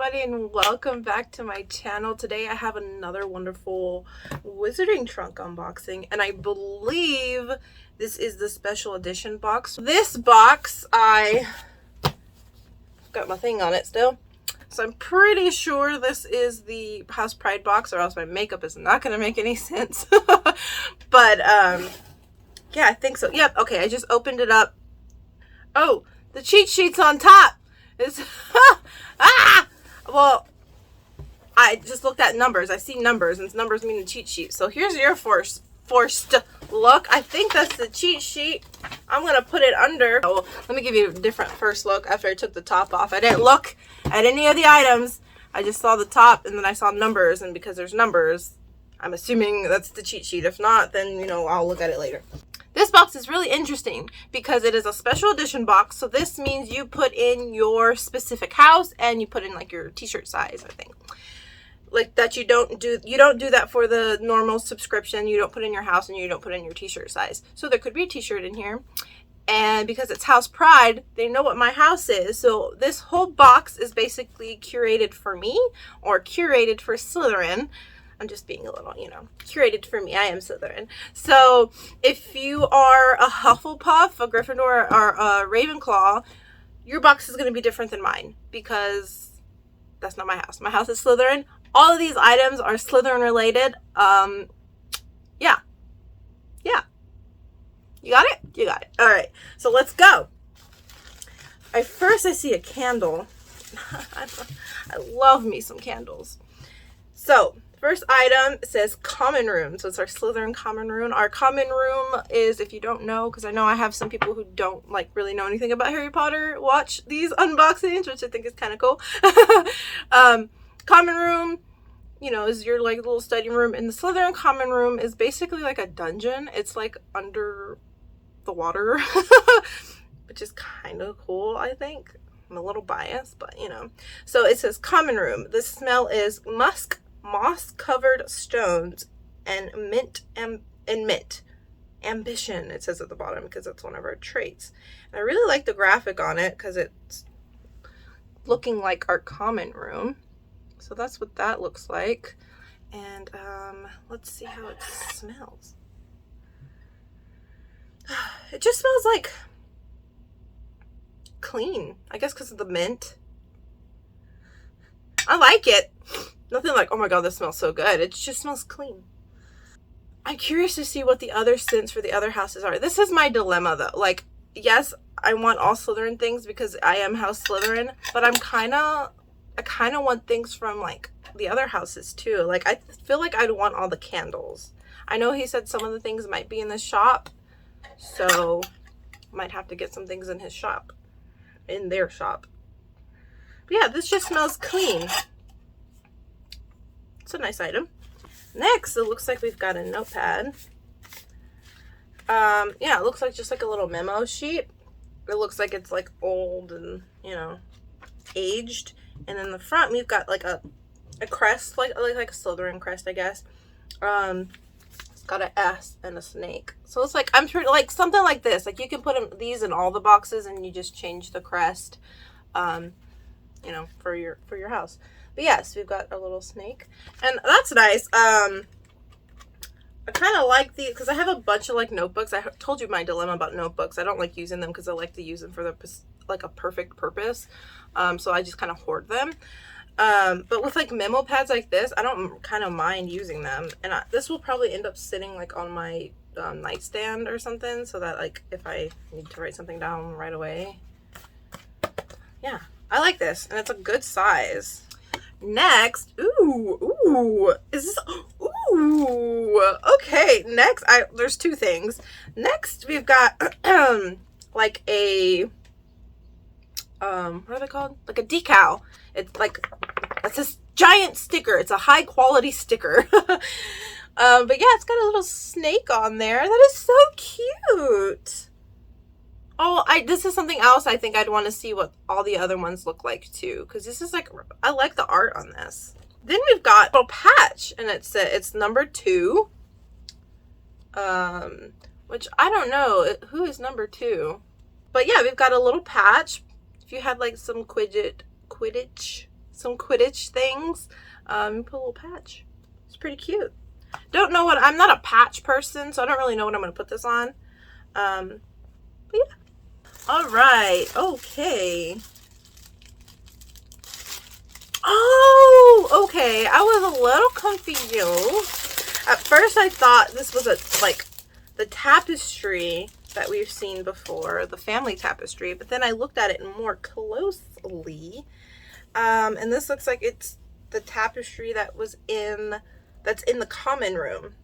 everybody, and welcome back to my channel. Today I have another wonderful Wizarding Trunk unboxing, and I believe this is the special edition box. This box, I got my thing on it still, so I'm pretty sure this is the House Pride box, or else my makeup is not going to make any sense. But yeah, I think so. Yep, okay, I just opened it up. Oh, the cheat sheet's on top. It's well, I just looked at numbers. I see numbers, and numbers mean the cheat sheet. So here's your forced look. I think that's the cheat sheet. I'm gonna put it under. Oh, let me give you a different first look after I took the top off. I didn't look at any of the items. I just saw the top, and then I saw numbers, and because there's numbers, I'm assuming that's the cheat sheet. If not, then, you know, I'll look at it later. This box is really interesting because it is a special edition box. So this means you put in your specific house and you put in like your t-shirt size, I think. Like that you don't do that for the normal subscription. You don't put in your house and you don't put in your t-shirt size. So there could be a t-shirt in here. And because it's House Pride, they know what my house is. So this whole box is basically curated for me, or curated for Slytherin. I'm just being a little, you know, curated for me. I am Slytherin. So if you are a Hufflepuff, a Gryffindor, or a Ravenclaw, your box is going to be different than mine because that's not my house. My house is Slytherin. All of these items are Slytherin related. Yeah. You got it? You got it. All right. So let's go. First I see a candle. I love me some candles. So first item says common room. So it's our Slytherin common room. Our common room is, if you don't know, because I know I have some people who don't like really know anything about Harry Potter watch these unboxings, which I think is kind of cool. Common room, you know, is your like little study room. And the Slytherin common room is basically like a dungeon. It's like under the water, which is kind of cool, I think. I'm a little biased, but you know. So it says common room. The smell is moss-covered stones and mint. Ambition, it says at the bottom, because that's one of our traits. And I really like the graphic on it because it's looking like our common room. So that's what that looks like. And let's see how it smells. It just smells like clean, I guess because of the mint. I like it. Nothing like, oh my god, this smells so good. It just smells clean. I'm curious to see what the other scents for the other houses are. This is my dilemma though. Like, yes, I want all Slytherin things because I am House Slytherin, but I kind of want things from like the other houses too. Like, I feel like I'd want all the candles. I know he said some of the things might be in the shop, so might have to get some things in his shop, in their shop. But yeah, this just smells clean. It's a nice item. Next, it looks like we've got a notepad. Yeah, it looks like just like a little memo sheet. It looks like it's like old and, you know, aged. And in the front, we've got like a crest, like a Slytherin crest, I guess. It's got an S and a snake. So it's like, I'm sure like something like this. Like you can put these in all the boxes and you just change the crest, you know, for your house. But yes, we've got a little snake, and that's nice. I kind of like these because I have a bunch of like notebooks. I told you my dilemma about notebooks. I don't like using them because I like to use them for like a perfect purpose. So I just kind of hoard them. But with like memo pads like this, I don't kind of mind using them. And this will probably end up sitting like on my nightstand or something, so that like if I need to write something down right away. Yeah, I like this, and it's a good size. Next, is this, okay, next, there's two things. Next, we've got, like a, what are they called? Like a decal. It's like, it's this giant sticker. It's a high quality sticker. But yeah, it's got a little snake on there. That is so cute. Oh, this is something else I think I'd want to see what all the other ones look like too, because this is like, I like the art on this. Then we've got a little patch, and it's number 2, which I don't know who is number 2, but yeah, we've got a little patch. If you had like some Quidditch some Quidditch things. And put a little patch. It's pretty cute. Don't know what, I'm not a patch person, so I don't really know what I'm going to put this on. But yeah. All right. Okay. Oh, okay. I was a little confused. At first I thought this was like the tapestry that we've seen before, the family tapestry, but then I looked at it more closely. And this looks like it's the tapestry that's in the common room.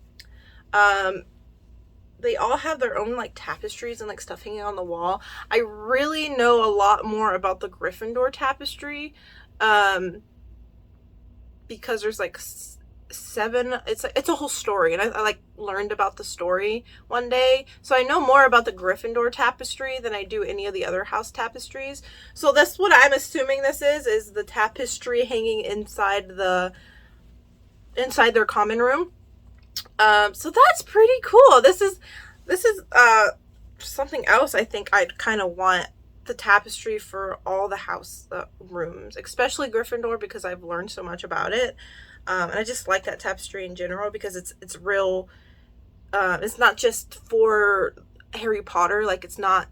They all have their own like tapestries and like stuff hanging on the wall. I really know a lot more about the Gryffindor tapestry, because there's like 7, it's a whole story, and I like learned about the story one day, so I know more about the Gryffindor tapestry than I do any of the other house tapestries. So that's what I'm assuming this is the tapestry hanging inside their common room. So that's pretty cool. This is something else I think I'd kind of want the tapestry for all the house rooms, especially Gryffindor, because I've learned so much about it. And I just like that tapestry in general because it's real. It's not just for Harry Potter. Like, it's not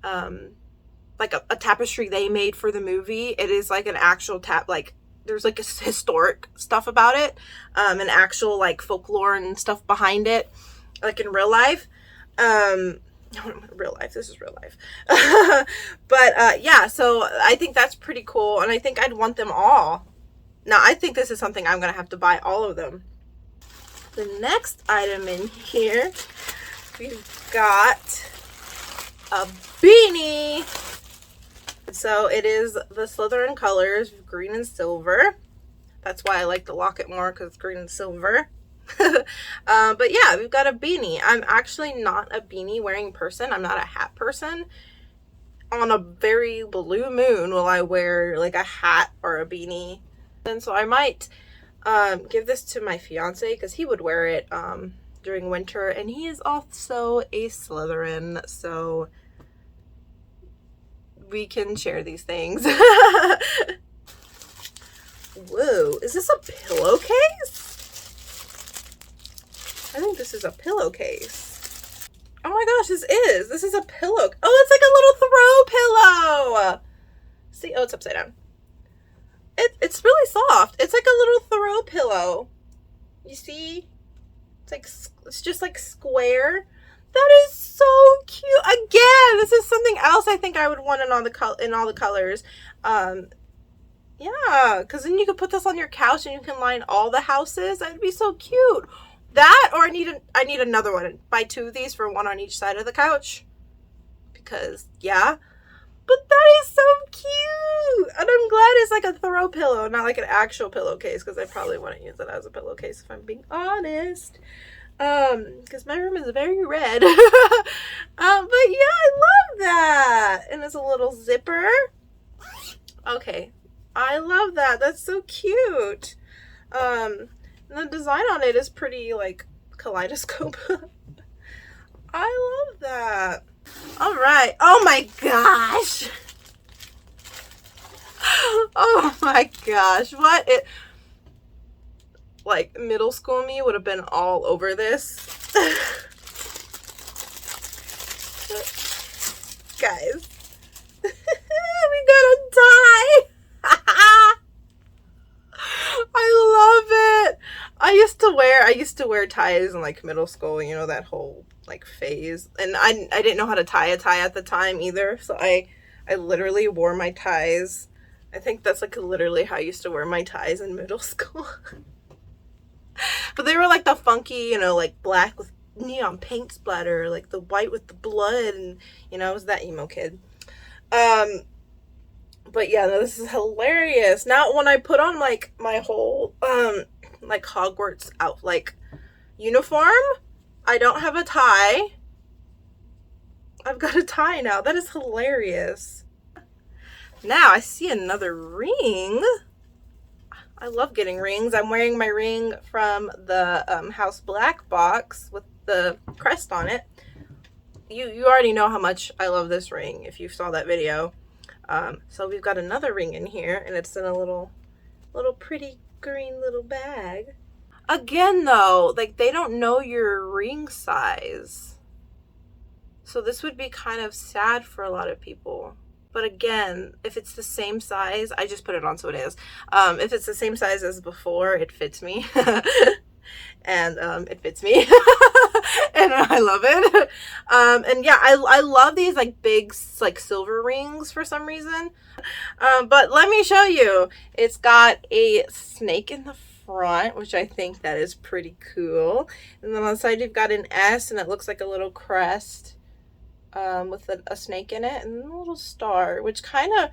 like a tapestry they made for the movie. It is like an actual like there's like a historic stuff about it, and actual like folklore and stuff behind it, like in real life. Real life, this is real life. But yeah, so I think that's pretty cool, and I think I'd want them all. Now I think this is something I'm gonna have to buy all of them. The next item in here, we've got a beanie. So it is the Slytherin colors, green and silver. That's why I like the locket more, because it's green and silver. But yeah, we've got a beanie. I'm actually not a beanie wearing person. I'm not a hat person. On a very blue moon will I wear like a hat or a beanie. And so I might give this to my fiance, because he would wear it during winter, and he is also a Slytherin, so we can share these things. Whoa, is this a pillowcase? I think this is a pillowcase. Oh my gosh, this is a pillow. Oh, it's like a little throw pillow. See, oh, it's upside down. It's really soft. It's like a little throw pillow. You see? It's just like square. That is so cute. Again, this is something else I think I would want in all the colors. Yeah, because then you could put this on your couch and you can line all the houses. That'd be so cute. That, or I need another one. Buy 2 of these for one on each side of the couch. Because, yeah. But that is so cute. And I'm glad it's like a throw pillow, not like an actual pillowcase, because I probably wouldn't use it as a pillowcase if I'm being honest. Because my room is very red. But yeah, I love that. And it's a little zipper. Okay. I love that. That's so cute. And the design on it is pretty like kaleidoscope. I love that. All right. Oh my gosh. Oh my gosh. What it, like, middle school me would have been all over this. Guys. We got a tie. I love it. I used to wear ties in like middle school, you know, that whole like phase. And I didn't know how to tie a tie at the time either. So I literally wore my ties. I think that's like literally how I used to wear my ties in middle school. But they were like the funky, you know, like black with neon paint splatter, like the white with the blood, and you know, I was that emo kid. But yeah, no, this is hilarious. Now when I put on like my whole like Hogwarts out like uniform, I don't have a tie. I've got a tie now. That is hilarious. Now I see another ring. I love getting rings. I'm wearing my ring from the House Black box with the crest on it. You already know how much I love this ring if you saw that video. So we've got another ring in here, and it's in a little Little pretty green little bag. Again, though, like, they don't know your ring size. So this would be kind of sad for a lot of people. But again, if it's the same size, I just put it on so it is. If it's the same size as before, it fits me. And it fits me. And I love it. And yeah, I love these like big like silver rings for some reason. But let me show you. It's got a snake in the front, which I think that is pretty cool. And then on the side you've got an S, and it looks like a little crest. With a snake in it and a little star, which kind of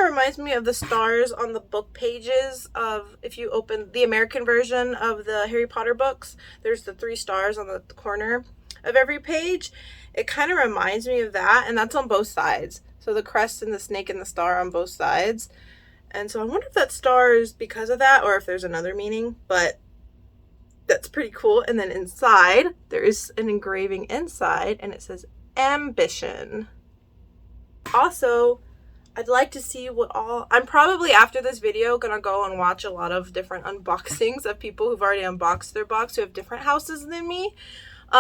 reminds me of the stars on the book pages of, if you open the American version of the Harry Potter books, there's the 3 stars on the corner of every page. It kind of reminds me of that, and that's on both sides. So the crest and the snake and the star on both sides. And so I wonder if that star is because of that or if there's another meaning, but that's pretty cool. And then inside there is an engraving inside, and it says ambition. Also, I'd like to see what all, I'm probably after this video gonna go and watch a lot of different unboxings of people who've already unboxed their box who have different houses than me,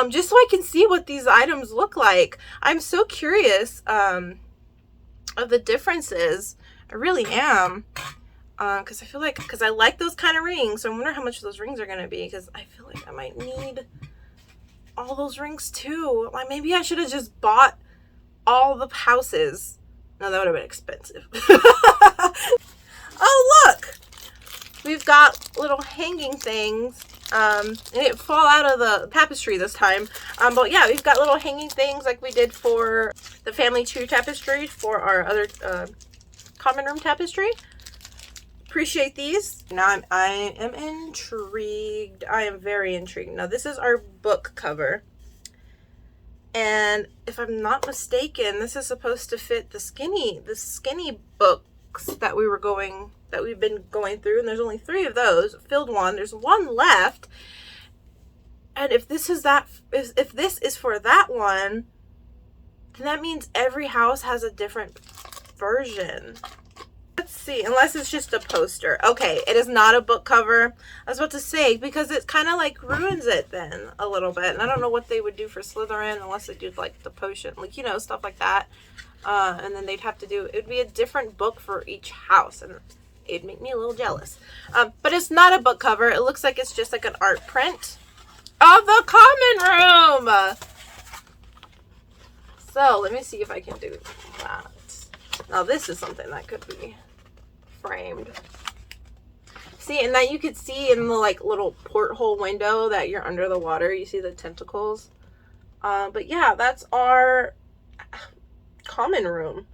just so I can see what these items look like. I'm so curious of the differences. I really am, because I feel like, because I like those kind of rings, so I wonder how much those rings are gonna be, because I feel like I might need all those rings too. Like, maybe I should have just bought all the houses. No, that would have been expensive. Oh, look! We've got little hanging things. And it fall out of the tapestry this time. But yeah, we've got little hanging things like we did for the family tree tapestry for our other common room tapestry. Appreciate these. Now I am intrigued. I am very intrigued. Now this is our book cover, and if I'm not mistaken, this is supposed to fit the skinny books that we've been going through, and there's only 3 of those. Filled one. There's 1 left, and if this is for that one, then that means every house has a different version. Let's see, unless it's just a poster. Okay, it is not a book cover. I was about to say, because it kind of like ruins it then a little bit. And I don't know what they would do for Slytherin unless they do like the potion, like, you know, stuff like that. And then they'd have to do, it would be a different book for each house, and it'd make me a little jealous. But it's not a book cover. It looks like it's just like an art print of the common room. So let me see if I can do that. Now this is something that could be framed. See, and that you could see in the like little porthole window that you're under the water. You see the tentacles. But yeah, that's our common room.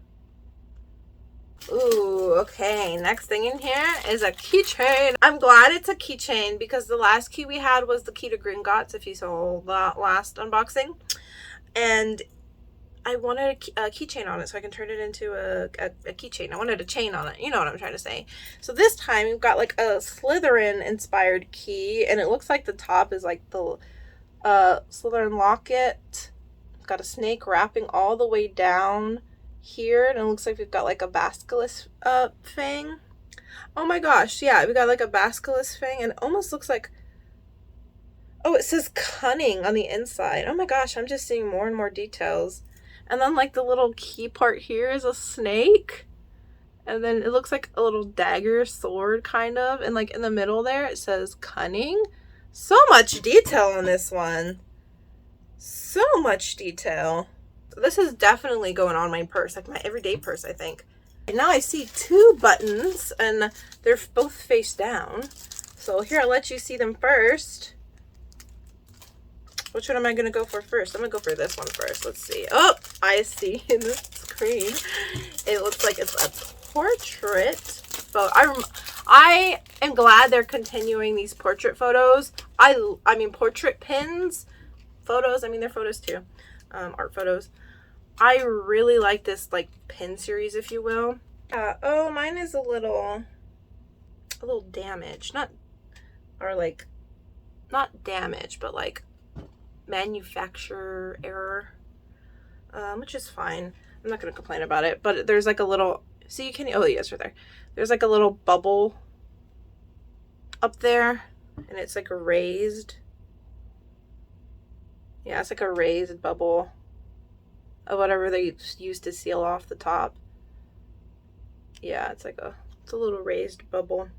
Ooh, okay. Next thing in here is a keychain. I'm glad it's a keychain because the last key we had was the key to Gringotts, if you saw that last unboxing. And I wanted a keychain on it so I can turn it into a keychain. I wanted a chain on it. You know what I'm trying to say. So this time we've got like a Slytherin inspired key, and it looks like the top is like the Slytherin locket. We've got a snake wrapping all the way down here, and it looks like we've got like a basilisk fang. Oh my gosh, yeah, we got like a basilisk fang, and it almost looks like, oh, it says cunning on the inside. Oh my gosh, I'm just seeing more and more details. And then like the little key part here is a snake. And then it looks like a little dagger sword kind of. And like in the middle there it says cunning. So much detail on this one. So much detail. This is definitely going on my purse, like my everyday purse, I think. And now I see 2 buttons and they're both face down. So here, I'll let you see them first. Which one am I going to go for first? I'm going to go for this one first. Let's see. Oh, I see in the screen. It looks like it's a portrait photo. I am glad they're continuing these portrait photos. I mean, portrait pins. Photos. I mean, they're photos too. Art photos. I really like this, like, pin series, if you will. Oh, mine is a little damaged. Not damaged, but, like, manufacturer error, which is fine. I'm not going to complain about it, but there's like a little, see, you can, oh yes, right there. There's like a little bubble up there, and it's like a raised. Yeah, it's like a raised bubble of whatever they used to seal off the top. Yeah, it's a little raised bubble.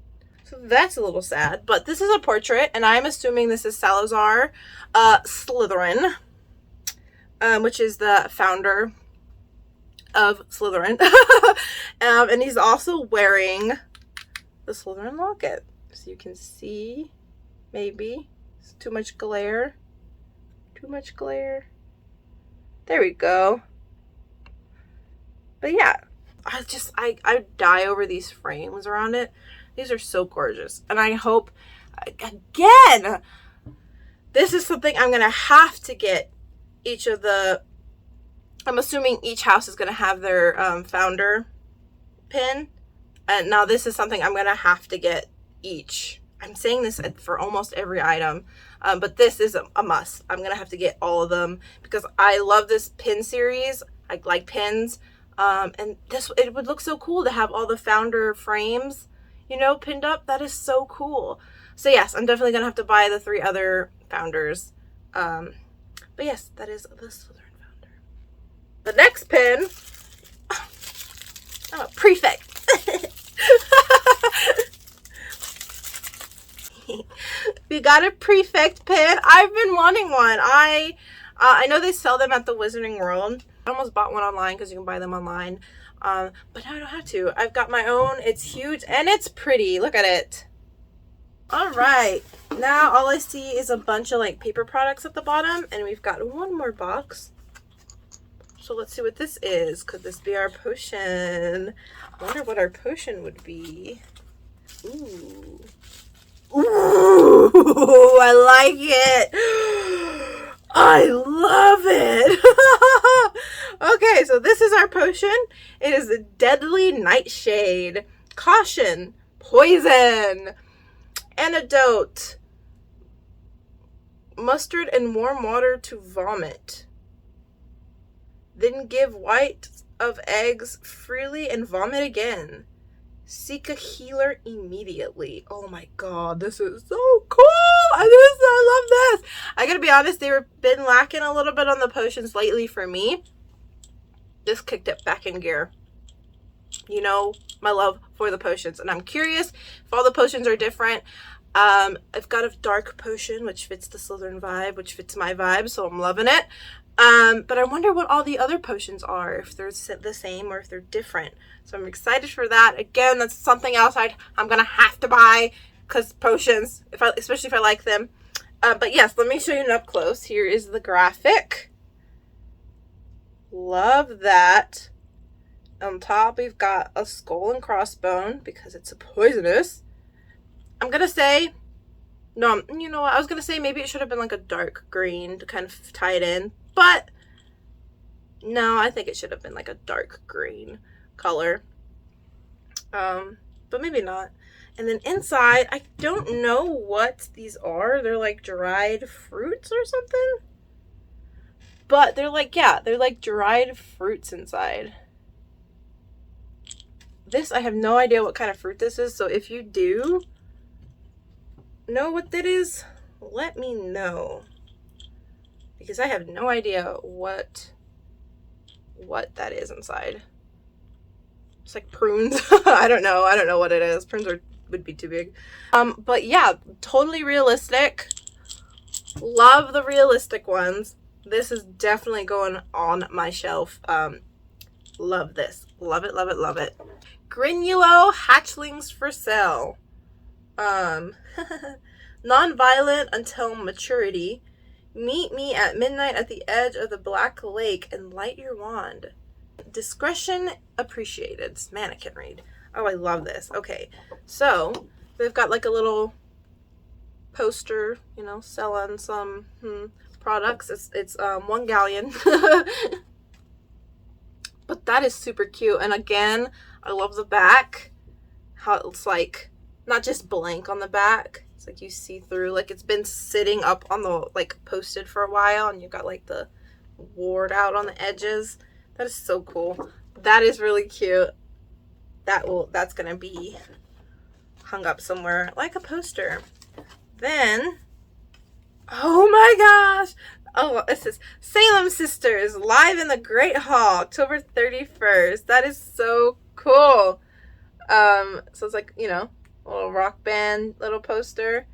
So that's a little sad, but this is a portrait, and I'm assuming this is Salazar Slytherin, which is the founder of Slytherin. And he's also wearing the Slytherin locket. So you can see, maybe, it's too much glare. Too much glare. There we go. But yeah, I die over these frames around it. These are so gorgeous. And I hope, again, this is something I'm going to have to get each of the, I'm assuming each house is going to have their founder pin. And now this is something I'm going to have to get each. I'm saying this for almost every item. But this is a must. I'm going to have to get all of them because I love this pin series. I like pins. And it would look so cool to have all the founder frames, you know, pinned up. That is so cool. So yes, I'm definitely going to have to buy the 3 other founders. But yes, that is the Slytherin founder. The next pin, I'm a prefect. We got a prefect pin. I've been wanting one. I know they sell them at the Wizarding World. I almost bought one online because you can buy them online. But now I don't have to. I've got my own. It's huge and it's pretty. Look at it. All right. Now all I see is a bunch of like paper products at the bottom, and we've got one more box. So let's see what this is. Could this be our potion? I wonder what our potion would be. Ooh. Ooh, I like it. I love it. Okay, so this is our potion. It is a deadly nightshade. Caution. Poison. Antidote. Mustard and warm water to vomit. Then give white of eggs freely and vomit again. Seek a healer immediately. Oh my god, this is so cool. I love this. I gotta be honest, they've been lacking a little bit on the potions lately for me. This kicked it back in gear. You know, my love for the potions. And I'm curious if all the potions are different. I've got a dark potion, which fits the Slytherin vibe, which fits my vibe, so I'm loving it. But I wonder what all the other potions are, if they're the same or if they're different. So I'm excited for that. Again, that's something else I'm gonna have to buy, because potions, especially if I like them. But yes, let me show you an up close. Here is the graphic. Love that. On top, we've got a skull and crossbone because it's a poisonous. I'm gonna say, no, you know what? I was gonna say maybe it should have been like a dark green to kind of tie it in, but no, I think it should have been like a dark green color. But maybe not. And then inside, I don't know what these are. They're like dried fruits or something. But they're like, yeah, they're like dried fruits inside. This, I have no idea what kind of fruit this is. So if you do know what that is, let me know. Because I have no idea what that is inside. It's like prunes. I don't know what it is. Prunes would be too big. But yeah, totally realistic. Love the realistic ones. This is definitely going on my shelf. Love this. Love it, love it, love it. Granulo hatchlings for sale. Non-violent until maturity. Meet me at midnight at the edge of the Black Lake and light your wand. Discretion appreciated. It's mannequin read. Oh, I love this. Okay, so they've got like a little poster, you know, selling some products. It's 1 galleon. But that is super cute. And again, I love the back. How it's like not just blank on the back. It's like you see through, like it's been sitting up on the, like posted for a while, and you've got like the ward out on the edges. That is so cool. That is really cute. That's gonna be hung up somewhere like a poster. Then, oh my gosh! Oh, it says Salem Sisters live in the Great Hall, October 31st. That is so cool. So it's like, you know, a little rock band little poster.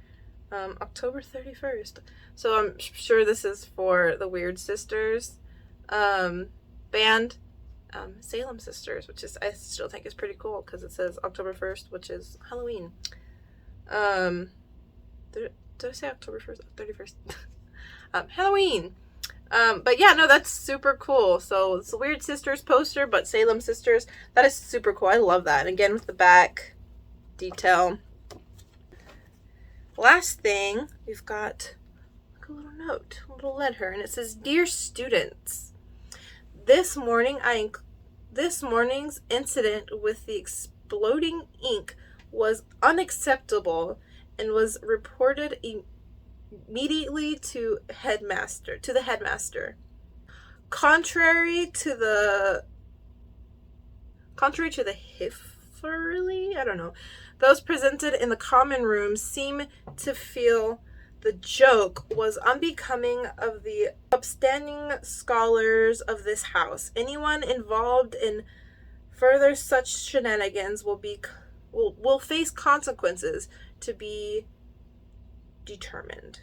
October 31st. So I'm sure this is for the Weird Sisters band. Salem Sisters, which is, I still think is pretty cool because it says October 1st, which is Halloween. Did I say October 1st? 31st. Halloween. But yeah, no, that's super cool. So it's a Weird Sisters poster, but Salem Sisters. That is super cool. I love that. And again, with the back detail. Last thing, we've got like a little note, a little letter, and it says, "Dear students, this morning's incident with the exploding ink was unacceptable and was reported immediately to the headmaster. Contrary to the hifferly, I don't know, those presented in the common room seem to feel the joke was unbecoming of the upstanding scholars of this house. Anyone involved in further such shenanigans will face consequences to be determined.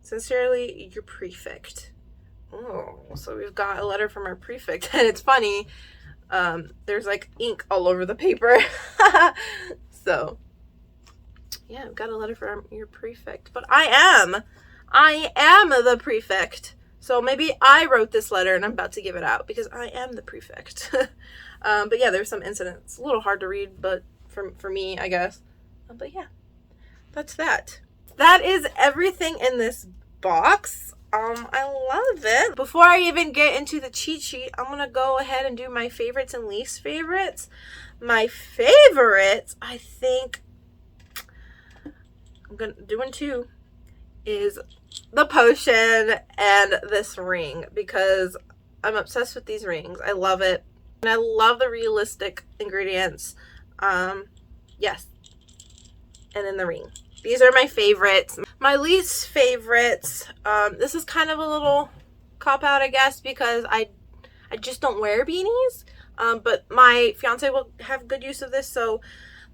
Sincerely, your prefect." Oh, so we've got a letter from our prefect, and it's funny. There's like ink all over the paper. So, yeah, I've got a letter from your prefect. But I am the prefect. So maybe I wrote this letter and I'm about to give it out because I am the prefect. But yeah, there's some incidents. A little hard to read, but for me, I guess. But yeah, that's that. That is everything in this box. I love it. Before I even get into the cheat sheet, I'm going to go ahead and do my favorites and least favorites. My favorites, I think, doing two, is the potion and this ring because I'm obsessed with these rings. I love it. And I love the realistic ingredients. Yes. And then the ring. These are my favorites. My least favorites, this is kind of a little cop-out, I guess, because I just don't wear beanies. But my fiance will have good use of this, so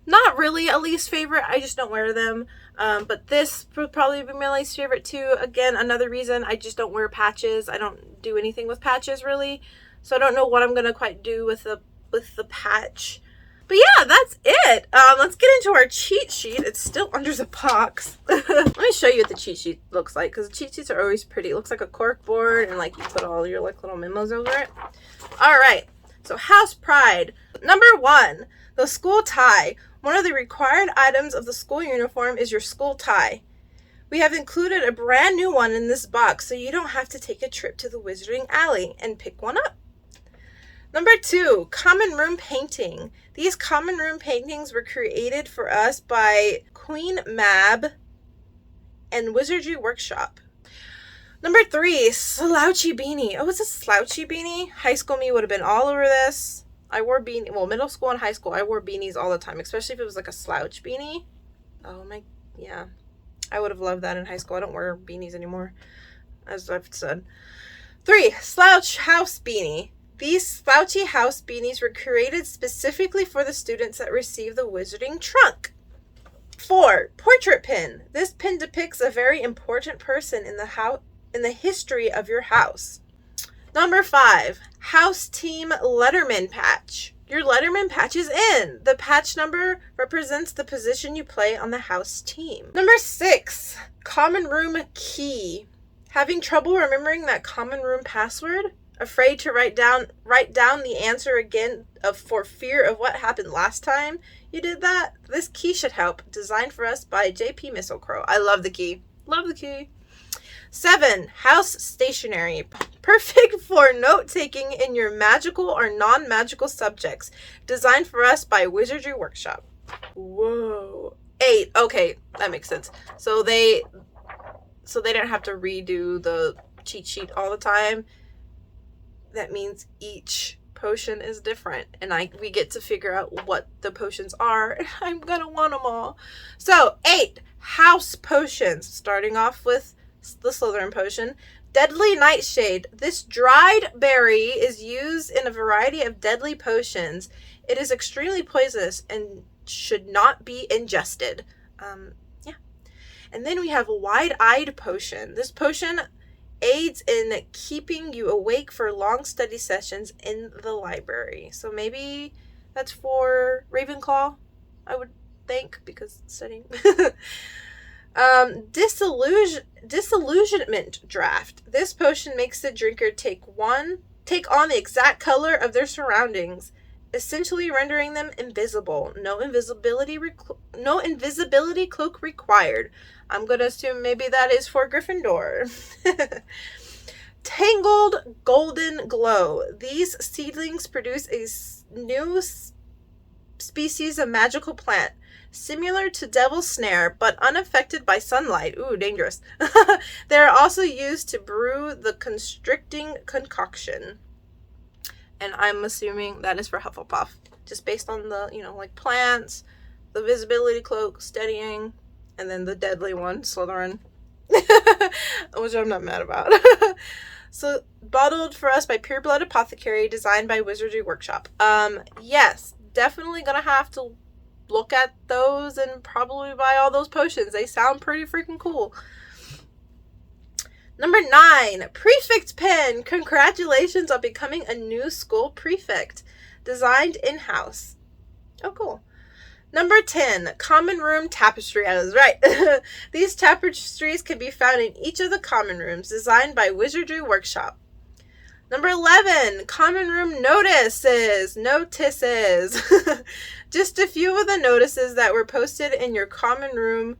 not really a least favorite. I just don't wear them. But this would probably be my least favorite too. Again, another reason I just don't wear patches. I don't do anything with patches really. So I don't know what I'm going to quite do with the patch. But yeah, that's it. Let's get into our cheat sheet. It's still under the box. Let me show you what the cheat sheet looks like, because the cheat sheets are always pretty. It looks like a cork board, and like you put all your like little memos over it. All right. So house pride. Number 1, the school tie. One of the required items of the school uniform is your school tie. We have included a brand new one in this box, so you don't have to take a trip to the Wizarding Alley and pick one up. Number 2, common room painting. These common room paintings were created for us by Queen Mab and Wizardry Workshop. Number 3, slouchy beanie. Oh, it's a slouchy beanie? High school me would have been all over this. I wore beanie, well, middle school and high school, I wore beanies all the time, especially if it was like a slouch beanie. Oh my, yeah. I would have loved that in high school. I don't wear beanies anymore, as I've said. 3, slouch house beanie. These slouchy house beanies were created specifically for the students that receive the Wizarding Trunk. 4, portrait pin. This pin depicts a very important person in the history of your house. Number 5, house team Letterman patch. Your Letterman patch is in. The patch number represents the position you play on the house team. Number 6, common room key. Having trouble remembering that common room password? Afraid to write down the answer again for fear of what happened last time you did that? This key should help. Designed for us by J.P. Mistletoe. I love the key. Love the key. 7, house stationery. Perfect for note-taking in your magical or non-magical subjects. Designed for us by Wizardry Workshop. Whoa. 8. Okay, that makes sense. So they didn't have to redo the cheat sheet all the time. That means each potion is different, and we get to figure out what the potions are, and I'm gonna want them all. So 8 house potions, starting off with the Slytherin potion. Deadly Nightshade. This dried berry is used in a variety of deadly potions. It is extremely poisonous and should not be ingested. Yeah. And then we have Wide-Eyed Potion. This potion aids in keeping you awake for long study sessions in the library. So maybe that's for Ravenclaw, I would think, because studying. Disillusionment Draft. This potion makes the drinker take on the exact color of their surroundings, essentially rendering them invisible. No invisibility cloak required. I'm going to assume maybe that is for Gryffindor. Tangled Golden Glow. These seedlings produce a new species of magical plant, similar to Devil's Snare, but unaffected by sunlight. Ooh, dangerous. They are also used to brew the constricting concoction. And I'm assuming that is for Hufflepuff, just based on the, like plants, the visibility cloak, steadying, and then the deadly one, Slytherin, which I'm not mad about. So, bottled for us by Pure Blood Apothecary, designed by Wizardry Workshop. Yes, definitely gonna have to look at those and probably buy all those potions. They sound pretty freaking cool. Number 9, Prefect Pen. Congratulations on becoming a new school prefect. Designed in-house. Oh, cool. Number 10, Common Room Tapestry. I was right. These tapestries can be found in each of the common rooms, designed by Wizardry Workshop. Number 11, Common Room Notices. Just a few of the notices that were posted in your Common Room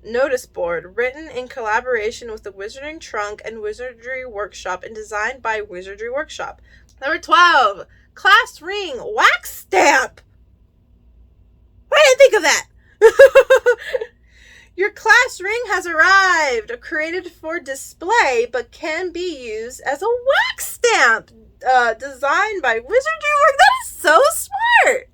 notice board, written in collaboration with the Wizarding Trunk and Wizardry Workshop and designed by Wizardry Workshop. Number 12, Class Ring Wax Stamp. Why didn't I think of that? Your class ring has arrived, created for display, but can be used as a wax stamp, designed by Wizardry Workshop. That is so smart.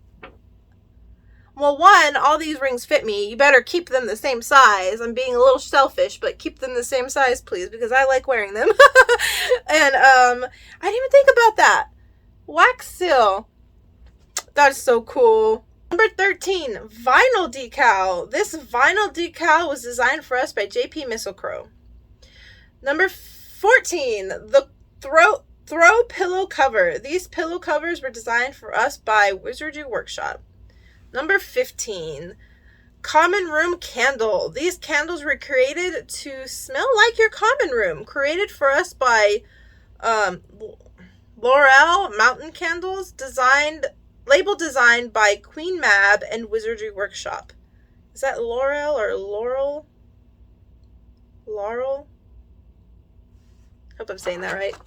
Well, one, all these rings fit me. You better keep them the same size. I'm being a little selfish, but keep them the same size, please, because I like wearing them. And I didn't even think about that. Wax seal. That is so cool. Number 13, Vinyl Decal. This vinyl decal was designed for us by JP Mistlecrow. Number 14, the Throw Pillow Cover. These pillow covers were designed for us by Wizardry Workshop. Number 15, Common Room Candle. These candles were created to smell like your common room. Created for us by Laurel Mountain Candles. Label designed by Queen Mab and Wizardry Workshop. Is that Laurel or Laurel? Laurel? Hope I'm saying that right.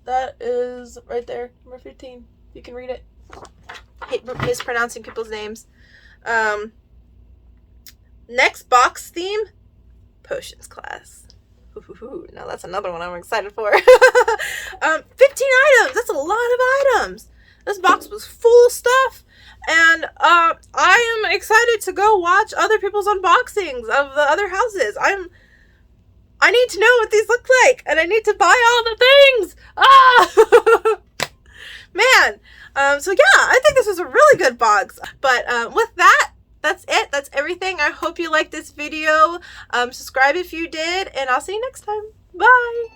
That is right there, number 15. You can read it. Hate mispronouncing people's names. Next box theme, potions class. Now that's another one I'm excited for. 15 items. That's a lot of items. This box was full of stuff, and I am excited to go watch other people's unboxings of the other houses. I need to know what these look like, and I need to buy all the things. Man. So yeah, I think this was a really good box. But with that, that's it. That's everything. I hope you liked this video. Subscribe if you did, and I'll see you next time. Bye.